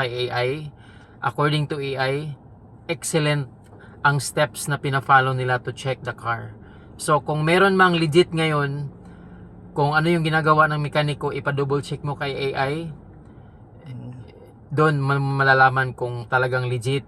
kay AI. According to AI, excellent ang steps na pina-follow nila to check the car. So kung meron mang legit ngayon, kung ano yung ginagawa ng mekaniko, ipa-double check mo kay AI. Doon malalaman kung talagang legit.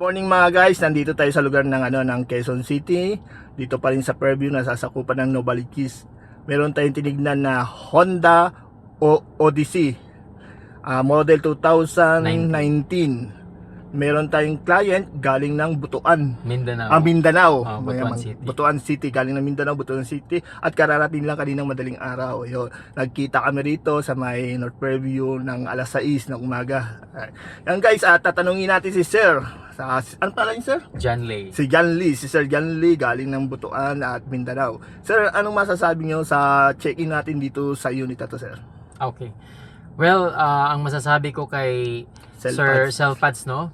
Morning mga guys, nandito tayo sa lugar ng Quezon City. Dito pa rin sa Fairview, nasasakupan ng Novaliches. Meron tayong tinignan na Honda Odyssey, model 2019. Meron tayong client galing ng Butuan, Mindanao. Mindanao. Butuan City. Butuan City, galing ng Mindanao, Butuan City. At kararating lang kaninang madaling araw. Yun. Nagkita kami rito sa may North Fairview ng alas 6 ng umaga. Yan guys, tatanungin natin si Sir. Ano pala yun, Sir? John Lay. Si John Lee, si Sir John Lee, galing ng Butuan at Mindanao. Sir, anong masasabi nyo sa check-in natin dito sa unit na to, Sir? Okay. Well, ang masasabi ko kay Sir Selpads, no?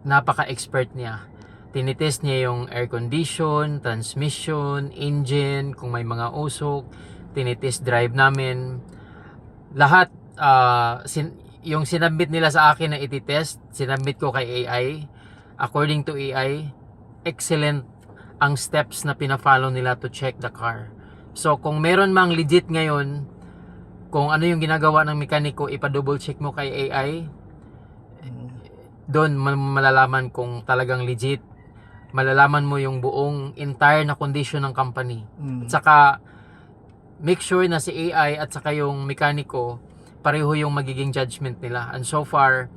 Napaka-expert niya. Tinitest niya yung air condition, transmission, engine, kung may mga usok. Tinitest drive namin. Lahat, yung sinabit nila sa akin na ititest, sinabit ko kay AI. According to AI, excellent ang steps na pina-follow nila to check the car. So kung meron mang legit ngayon, kung ano yung ginagawa ng mekaniko, ipa-double check mo kay AI. Doon malalaman kung talagang legit. Malalaman mo yung buong entire na condition ng company. At saka make sure na si AI at saka yung mekaniko pareho yung magiging judgment nila. And so far,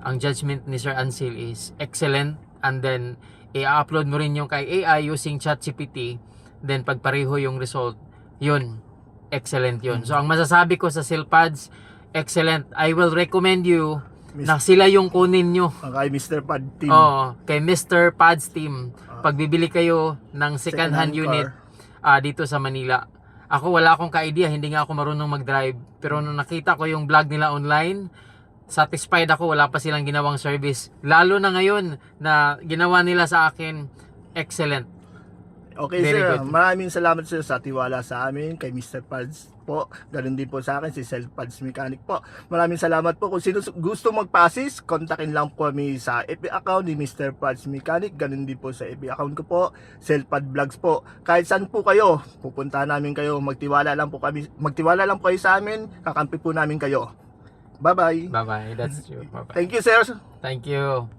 ang judgment ni Sir Ansel is excellent. And then i-upload mo rin yung kay AI using ChatGPT. Then pag pareho yung result, yun, excellent yun. So ang masasabi ko sa Selpads, excellent. I will recommend you na sila yung kunin nyo. Kay Mr. Pad Team. Oo, kay Mr. Pads Team. Pag bibili kayo ng second hand unit dito sa Manila. Ako wala akong ka-idea, hindi nga ako marunong mag-drive. Pero nung nakita ko yung vlog nila online, satisfied ako, wala pa silang ginawang service. Lalo na ngayon na ginawa nila sa akin, excellent. Okay, Very sir. good. Maraming salamat, sir, sa tiwala sa amin kay Mr. Pads po. Ganun din po sa akin si Selpads Mechanic po. Maraming salamat po. Kung sino gusto magpa-assist, kontakin lang po kami sa FB account ni Mr. Pads Mechanic. Ganun din po sa FB account ko po, Selpad Vlogs po. Kahit saan po kayo, pupunta namin kayo. Magtiwala lang po kayo sa amin. Kakampi po namin kayo. Bye-bye. Bye-bye. That's true. Bye-bye. Thank you, sir. Thank you.